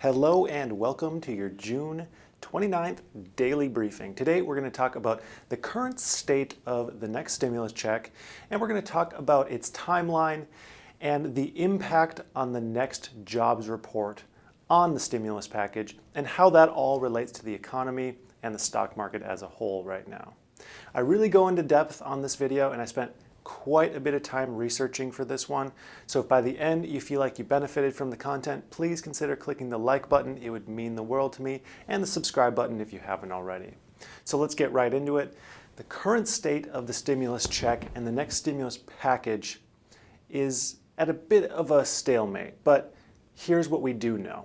Hello and welcome to your June 29th daily briefing. Today we're going to talk about the current state of the next stimulus check, and we're going to talk about its timeline and the impact on the next jobs report on the stimulus package and how that all relates to the economy and the stock market as a whole right now. I really go into depth on this video, and I spent quite a bit of time researching for this one. So if by the end you feel like you benefited from the content, please consider clicking the like button. It would mean the world to me, and the subscribe button if you haven't already. So let's get right into it. The current state of the stimulus check and the next stimulus package is at a bit of a stalemate, but here's what we do know.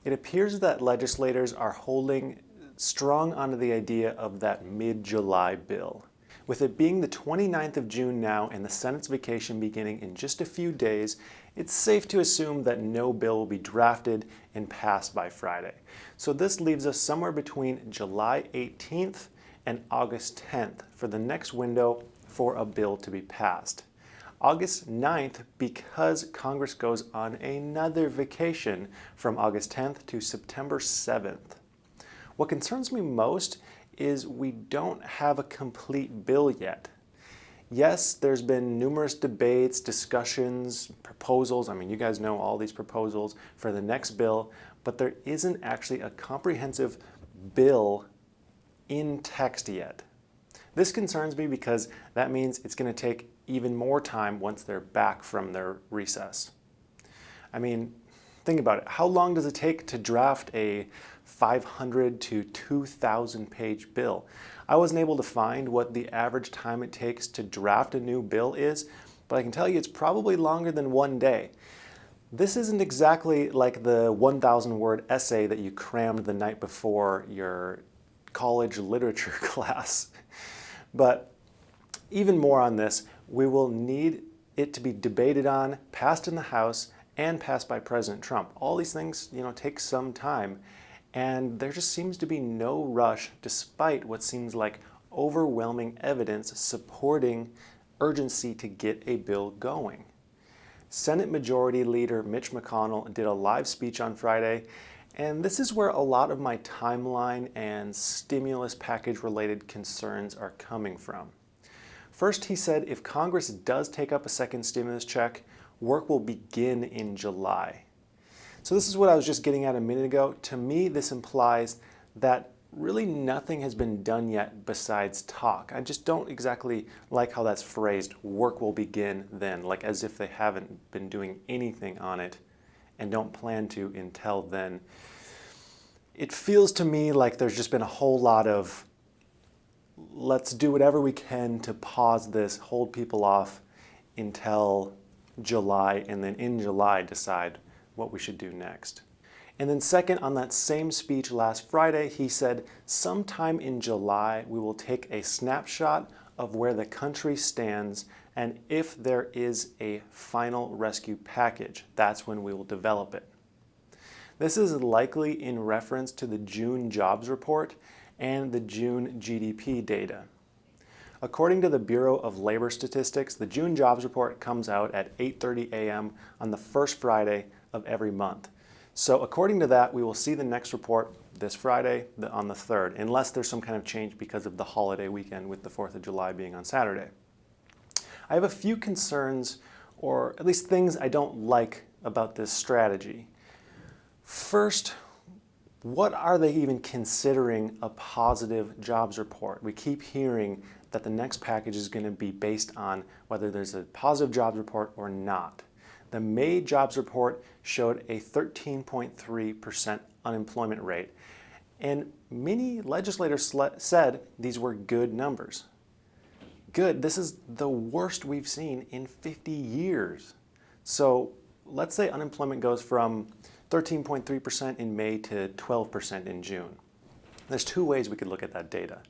It appears that legislators are holding strong onto the idea of that mid-July bill. With it being the 29th of June now and the Senate's vacation beginning in just a few days, it's safe to assume that no bill will be drafted and passed by Friday. So this leaves us somewhere between July 18th and August 10th for the next window for a bill to be passed. August 9th, because Congress goes on another vacation from August 10th to September 7th. What concerns me most is we don't have a complete bill yet. Yes, there's been numerous debates, discussions, proposals. I mean, you guys know all these proposals for the next bill, but there isn't actually a comprehensive bill in text yet. This concerns me because that means it's going to take even more time once they're back from their recess. I mean, think about it. How long does it take to draft a 500 to 2,000 page bill? I wasn't able to find what the average time it takes to draft a new bill is, but I can tell you it's probably longer than one day. This isn't exactly like the 1,000 word essay that you crammed the night before your college literature class. But even more on this, we will need it to be debated on, passed in the House, and passed by President Trump. All these things, take some time. And there just seems to be no rush, despite what seems like overwhelming evidence supporting urgency to get a bill going. Senate Majority Leader Mitch McConnell did a live speech on Friday, and this is where a lot of my timeline and stimulus package related concerns are coming from. First, he said if Congress does take up a second stimulus check, work will begin in July. So this is what I was just getting at a minute ago. To me, this implies that really nothing has been done yet besides talk. I just don't exactly like how that's phrased, work will begin then, like as if they haven't been doing anything on it and don't plan to until then. It feels to me like there's just been a whole lot of let's do whatever we can to pause this, hold people off until July, and then in July decide what we should do next. And then second, on that same speech last Friday, he said, sometime in July, we will take a snapshot of where the country stands, and if there is a final rescue package, that's when we will develop it. This is likely in reference to the June jobs report and the June GDP data. According to the Bureau of Labor Statistics, the June jobs report comes out at 8:30 a.m. on the first Friday of every month. So according to that, we will see the next report this Friday on the 3rd, unless there's some kind of change because of the holiday weekend with the 4th of July being on Saturday. I have a few concerns, or at least things I don't like about this strategy. First, what are they even considering a positive jobs report? We keep hearing that the next package is going to be based on whether there's a positive jobs report or not. The May jobs report showed a 13.3% unemployment rate, and many legislators said these were good numbers. Good, this is the worst we've seen in 50 years. So let's say unemployment goes from 13.3% in May to 12% in June. There's two ways we could look at that data.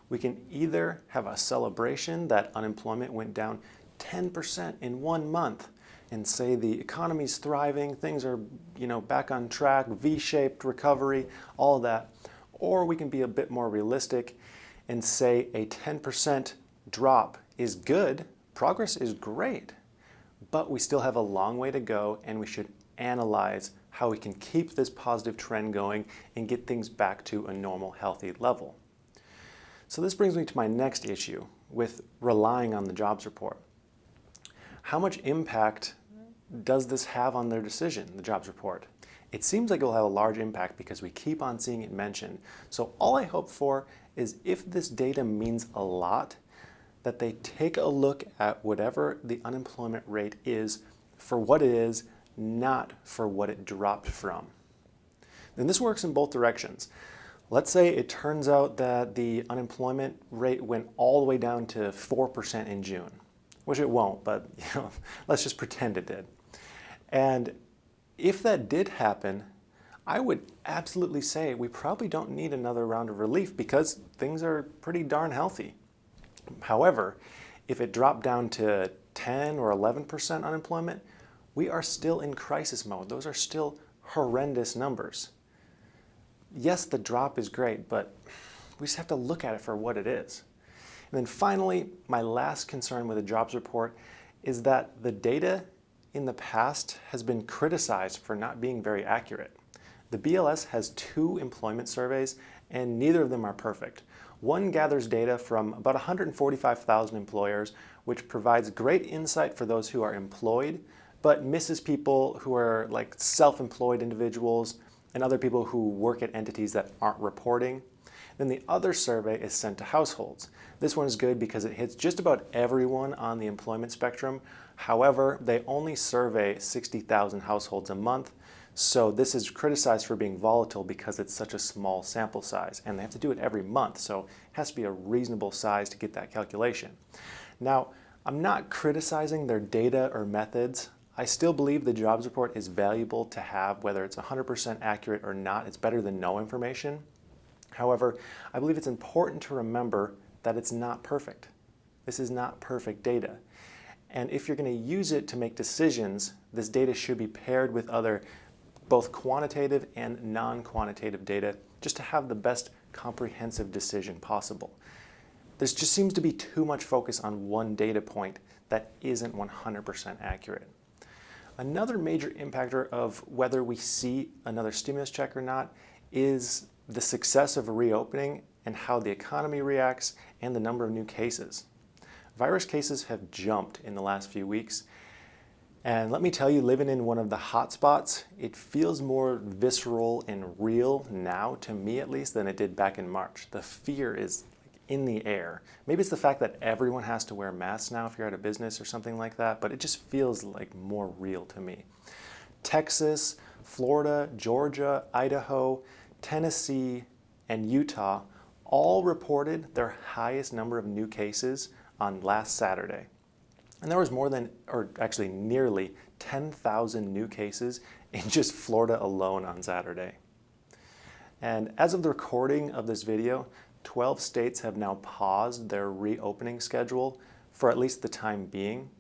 We can either have a celebration that unemployment went down 10% in 1 month and say the economy's thriving, things are back on track, V-shaped recovery, all of that. Or we can be a bit more realistic and say a 10% drop is good, progress is great, but we still have a long way to go, and we should analyze how we can keep this positive trend going and get things back to a normal, healthy level. So this brings me to my next issue with relying on the jobs report. How much impact does this have on their decision, the jobs report? It seems like it will have a large impact because we keep on seeing it mentioned. So all I hope for is if this data means a lot, that they take a look at whatever the unemployment rate is for what it is, not for what it dropped from. And this works in both directions. Let's say it turns out that the unemployment rate went all the way down to 4% in June, which it won't, but let's just pretend it did. And if that did happen, I would absolutely say we probably don't need another round of relief because things are pretty darn healthy. However, if it dropped down to 10 or 11% unemployment, we are still in crisis mode. Those are still horrendous numbers. Yes, the drop is great, but we just have to look at it for what it is. And then finally, my last concern with the jobs report is that the data in the past has been criticized for not being very accurate. The BLS has 2 employment surveys, and neither of them are perfect. One gathers data from about 145,000 employers, which provides great insight for those who are employed, but misses people who are like self-employed individuals and other people who work at entities that aren't reporting. Then the other survey is sent to households. This one is good because it hits just about everyone on the employment spectrum. However, they only survey 60,000 households a month, so this is criticized for being volatile because it's such a small sample size, and they have to do it every month, so it has to be a reasonable size to get that calculation. Now, I'm not criticizing their data or methods. I still believe the jobs report is valuable to have, whether it's 100% accurate or not. It's better than no information. However, I believe it's important to remember that it's not perfect. This is not perfect data. And if you're going to use it to make decisions, this data should be paired with other both quantitative and non-quantitative data just to have the best comprehensive decision possible. There just seems to be too much focus on one data point that isn't 100% accurate. Another major impactor of whether we see another stimulus check or not is the success of a reopening and how the economy reacts and the number of new cases. Virus cases have jumped in the last few weeks. And let me tell you, living in one of the hot spots, it feels more visceral and real now, to me at least, than it did back in March. The fear is in the air. Maybe it's the fact that everyone has to wear masks now if you're at a business or something like that, but it just feels like more real to me. Texas, Florida, Georgia, Idaho, Tennessee, and Utah all reported their highest number of new cases on last Saturday. And there was nearly 10,000 new cases in just Florida alone on Saturday. And as of the recording of this video, 12 states have now paused their reopening schedule for at least the time being.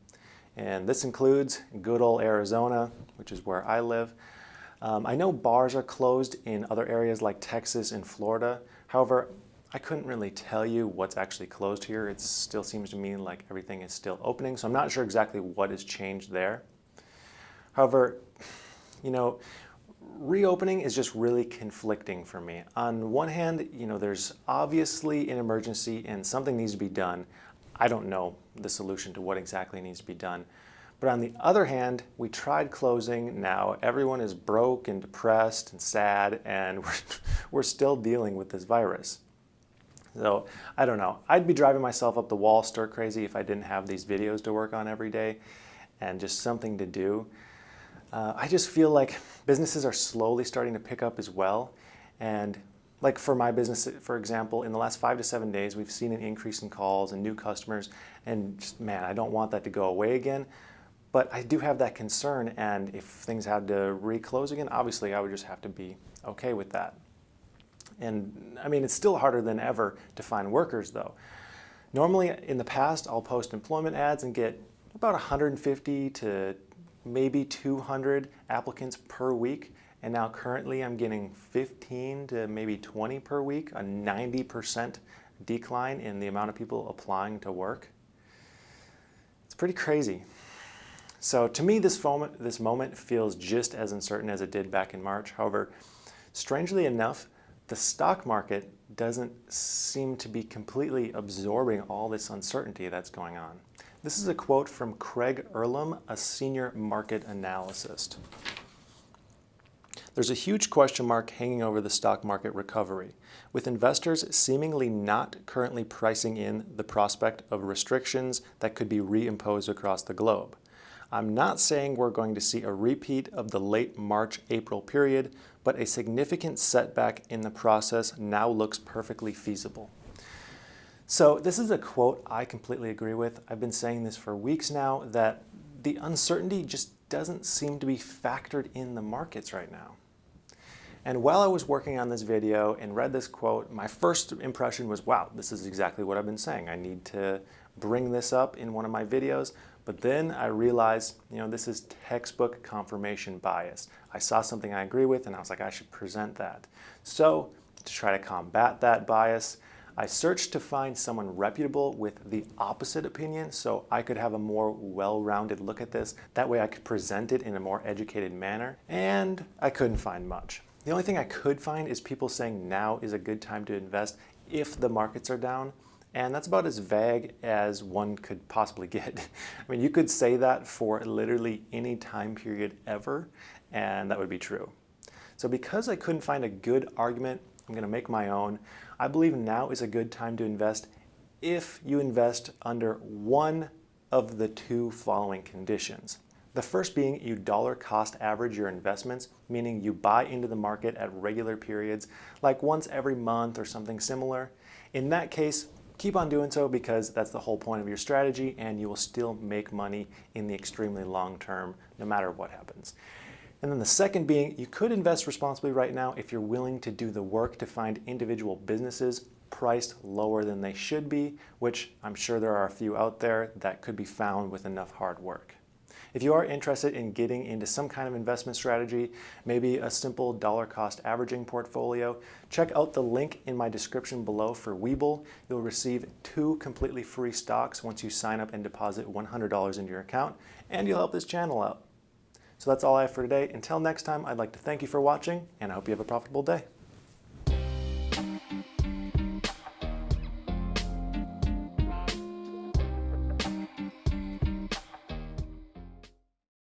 And this includes good old Arizona, which is where I live. I know bars are closed in other areas like Texas and Florida. However, I couldn't really tell you what's actually closed here. It still seems to me like everything is still opening, so I'm not sure exactly what has changed there. However, reopening is just really conflicting for me. On one hand, there's obviously an emergency and something needs to be done. I don't know the solution to what exactly needs to be done. But on the other hand, we tried closing. Now everyone is broke and depressed and sad, and we're still dealing with this virus. So I don't know. I'd be driving myself up the wall stir crazy if I didn't have these videos to work on every day and just something to do. I just feel like businesses are slowly starting to pick up as well. And like for my business, for example, in the last 5 to 7 days, we've seen an increase in calls and new customers. And just, man, I don't want that to go away again. But I do have that concern. And if things had to re-close again, obviously I would just have to be okay with that. And I mean, it's still harder than ever to find workers though. Normally in the past, I'll post employment ads and get about 150 to maybe 200 applicants per week. And now currently I'm getting 15 to maybe 20 per week, a 90% decline in the amount of people applying to work. It's pretty crazy. So to me, this moment feels just as uncertain as it did back in March. However, strangely enough, the stock market doesn't seem to be completely absorbing all this uncertainty that's going on. This is a quote from Craig Earlham, a senior market analyst. There's a huge question mark hanging over the stock market recovery, with investors seemingly not currently pricing in the prospect of restrictions that could be reimposed across the globe. I'm not saying we're going to see a repeat of the late March-April period, but a significant setback in the process now looks perfectly feasible. So this is a quote I completely agree with. I've been saying this for weeks now, that the uncertainty just doesn't seem to be factored in the markets right now. And while I was working on this video and read this quote, my first impression was, wow, this is exactly what I've been saying. I need to bring this up in one of my videos. But then I realized, this is textbook confirmation bias. I saw something I agree with and I was like, I should present that. So to try to combat that bias, I searched to find someone reputable with the opposite opinion so I could have a more well-rounded look at this. That way I could present it in a more educated manner, and I couldn't find much. The only thing I could find is people saying now is a good time to invest if the markets are down, and that's about as vague as one could possibly get. I mean, you could say that for literally any time period ever, and that would be true. So because I couldn't find a good argument, I'm going to make my own. I believe now is a good time to invest if you invest under one of the two following conditions. The first being you dollar cost average your investments, meaning you buy into the market at regular periods, like once every month or something similar. In that case, keep on doing so because that's the whole point of your strategy, and you will still make money in the extremely long term, no matter what happens. And then the second being, you could invest responsibly right now if you're willing to do the work to find individual businesses priced lower than they should be, which I'm sure there are a few out there that could be found with enough hard work. If you are interested in getting into some kind of investment strategy, maybe a simple dollar cost averaging portfolio, check out the link in my description below for Webull. You'll receive 2 completely free stocks once you sign up and deposit $100 into your account, and you'll help this channel out. So that's all I have for today. Until next time, I'd like to thank you for watching, and I hope you have a profitable day.